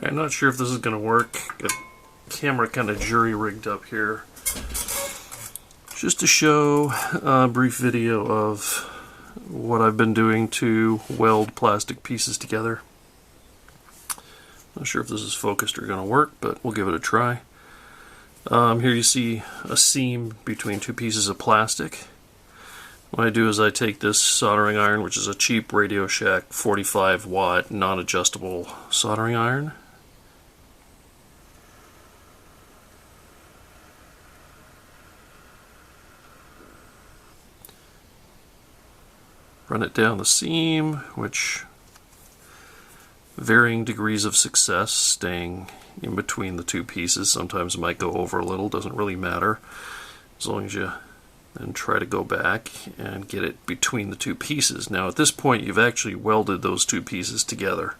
I'm not sure if this is going to work. Got the camera kind of jury-rigged up here. Just to show a brief video of what I've been doing to weld plastic pieces together. Not sure if this is focused or going to work, but we'll give it a try. Here you see a seam between two pieces of plastic. What I do is I take this soldering iron, which is a cheap Radio Shack 45 watt non-adjustable soldering iron. Run it down the seam, which varying degrees of success, staying in between the two pieces. Sometimes it might go over a little, doesn't really matter, as long as you then try to go back and get it between the two pieces. Now at this point you've actually welded those two pieces together.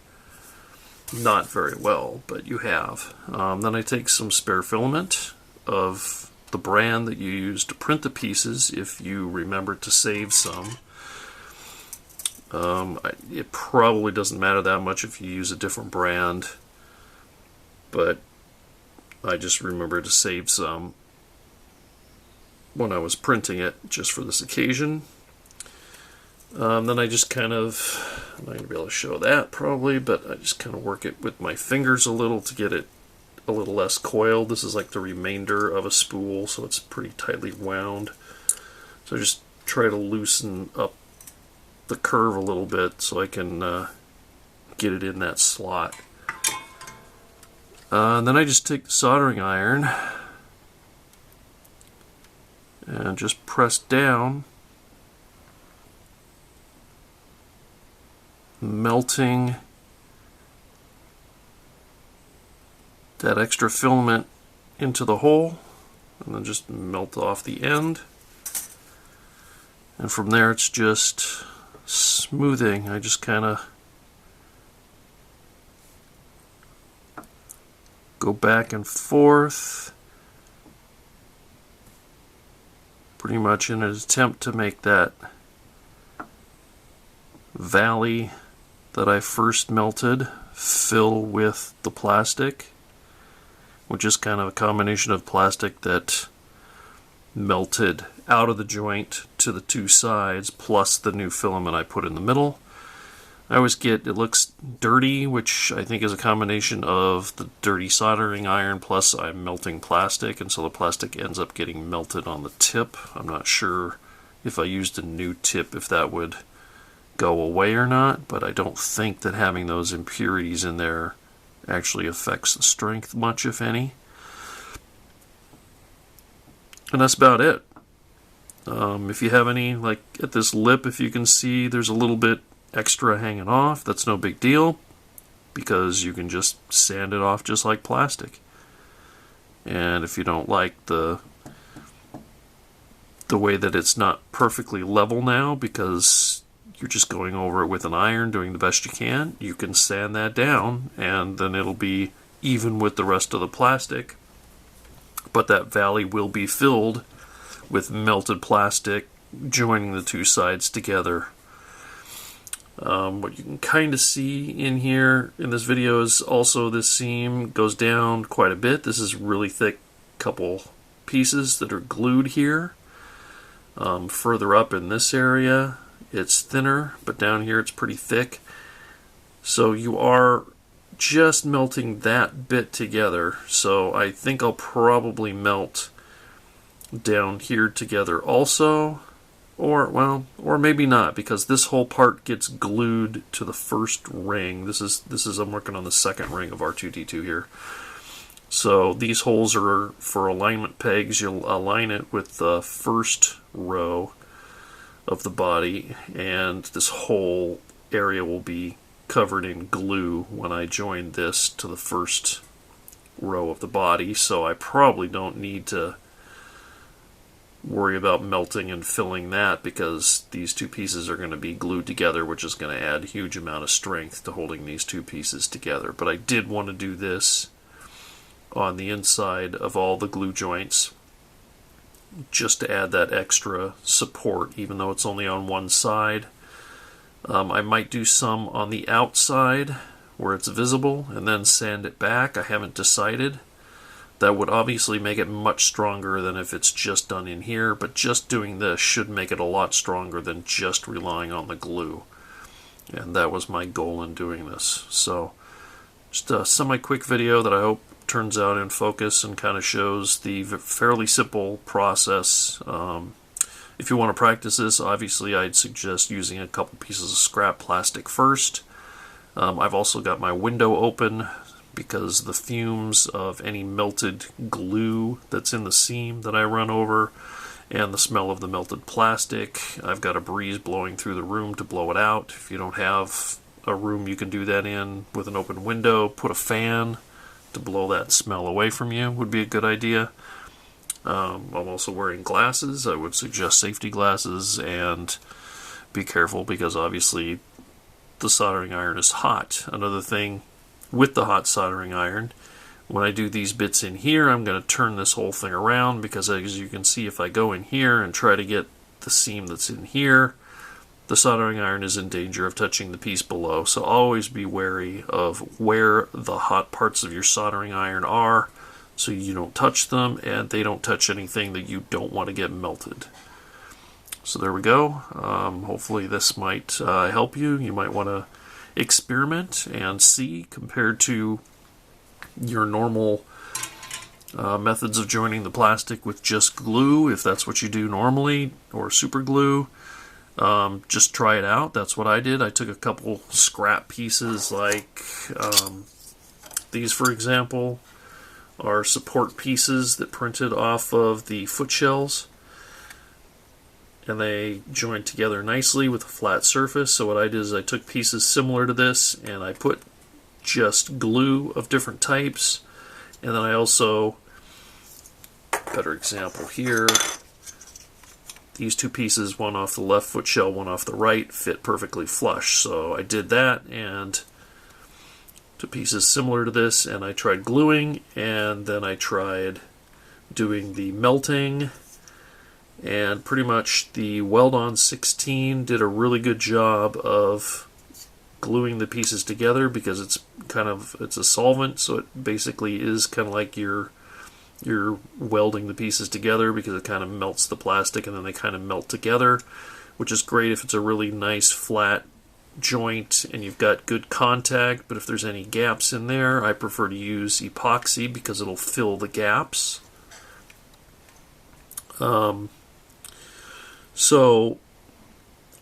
Not very well, but you have. Then I take some spare filament of the brand that you use to print the pieces, if you remember to save some. It probably doesn't matter that much if you use a different brand, but I just remember to save some when I was printing it just for this occasion. Then I just kind of, I'm not going to be able to show that probably, but I just kind of work it with my fingers a little to get it a little less coiled. This is like the remainder of a spool, so it's pretty tightly wound. So I just try to loosen up the curve a little bit so I can get it in that slot. And then I just take the soldering iron and just press down, melting that extra filament into the hole, and then just melt off the end. And from there it's just smoothing. I just kind of go back and forth, pretty much in an attempt to make that valley that I first melted fill with the plastic, which is kind of a combination of plastic that melted out of the joint to the two sides plus the new filament I put in the middle. I always get, it looks dirty, which I think is a combination of the dirty soldering iron plus I'm melting plastic, and so the plastic ends up getting melted on the tip. I'm not sure if I used a new tip if that would go away or not, but I don't think that having those impurities in there actually affects the strength much, if any. And that's about it. If you have any, like at this lip, if you can see there's a little bit extra hanging off, that's no big deal, because you can just sand it off just like plastic. And if you don't like the way that it's not perfectly level now because you're just going over it with an iron doing the best you can sand that down and then it'll be even with the rest of the plastic, but that valley will be filled with melted plastic joining the two sides together. What you can kind of see in here in this video is also this seam goes down quite a bit. This is really thick couple pieces that are glued here. Further up in this area it's thinner, but down here it's pretty thick. So you are just melting that bit together. So I think I'll probably melt down here together also, or maybe not, because this whole part gets glued to the first ring. This is I'm working on the second ring of R2D2 here. So these holes are for alignment pegs. You'll align it with the first row of the body, and this whole area will be covered in glue when I join this to the first row of the body. So I probably don't need to worry about melting and filling that, because these two pieces are going to be glued together, which is going to add a huge amount of strength to holding these two pieces together. But I did want to do this on the inside of all the glue joints just to add that extra support, even though it's only on one side. I might do some on the outside where it's visible and then sand it back. I haven't decided. That would obviously make it much stronger than if it's just done in here, but just doing this should make it a lot stronger than just relying on the glue. And that was my goal in doing this. So just a semi-quick video that I hope turns out in focus and kind of shows the fairly simple process. If you want to practice this, obviously I'd suggest using a couple pieces of scrap plastic first. I've also got my window open because the fumes of any melted glue that's in the seam that I run over and the smell of the melted plastic, I've got a breeze blowing through the room to blow it out. If you don't have a room you can do that in with an open window, put a fan to blow that smell away from you would be a good idea. I'm also wearing glasses. I would suggest safety glasses, and be careful because obviously the soldering iron is hot. Another thing with the hot soldering iron, when I do these bits in here, I'm going to turn this whole thing around because, as you can see, if I go in here and try to get the seam that's in here, the soldering iron is in danger of touching the piece below. So always be wary of where the hot parts of your soldering iron are so you don't touch them and they don't touch anything that you don't want to get melted. So there we go. Hopefully this might help you. You might want to experiment and see compared to your normal methods of joining the plastic with just glue, if that's what you do normally, or super glue. Just try it out. That's what I did. I took a couple scrap pieces like these, for example, are support pieces that printed off of the foot shells, and they joined together nicely with a flat surface. So what I did is I took pieces similar to this and I put just glue of different types, and then I also, better example here, these two pieces, one off the left foot shell, one off the right, fit perfectly flush. So I did that and took pieces similar to this and I tried gluing, and then I tried doing the melting. And pretty much the Weld On 16 did a really good job of gluing the pieces together because it's a solvent, so it basically is kind of like you're welding the pieces together because it kind of melts the plastic and then they kind of melt together, which is great if it's a really nice flat joint and you've got good contact. But if there's any gaps in there, I prefer to use epoxy because it'll fill the gaps. So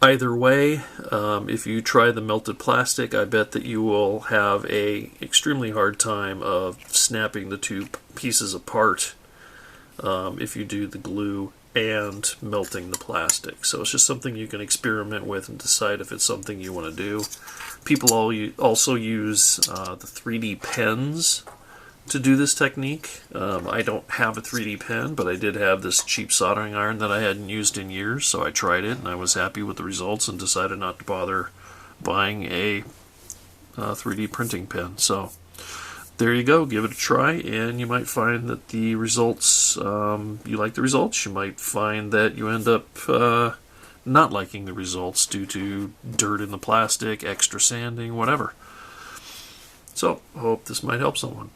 either way, if you try the melted plastic, I bet that you will have a extremely hard time of snapping the two pieces apart if you do the glue and melting the plastic. So it's just something you can experiment with and decide if it's something you want to do. People also use the 3D pens to do this technique. I don't have a 3D pen, but I did have this cheap soldering iron that I hadn't used in years, so I tried it and I was happy with the results and decided not to bother buying a 3D printing pen. So there you go, give it a try, and you might find that the results, you like the results. You might find that you end up not liking the results due to dirt in the plastic, extra sanding, whatever. So I hope this might help someone.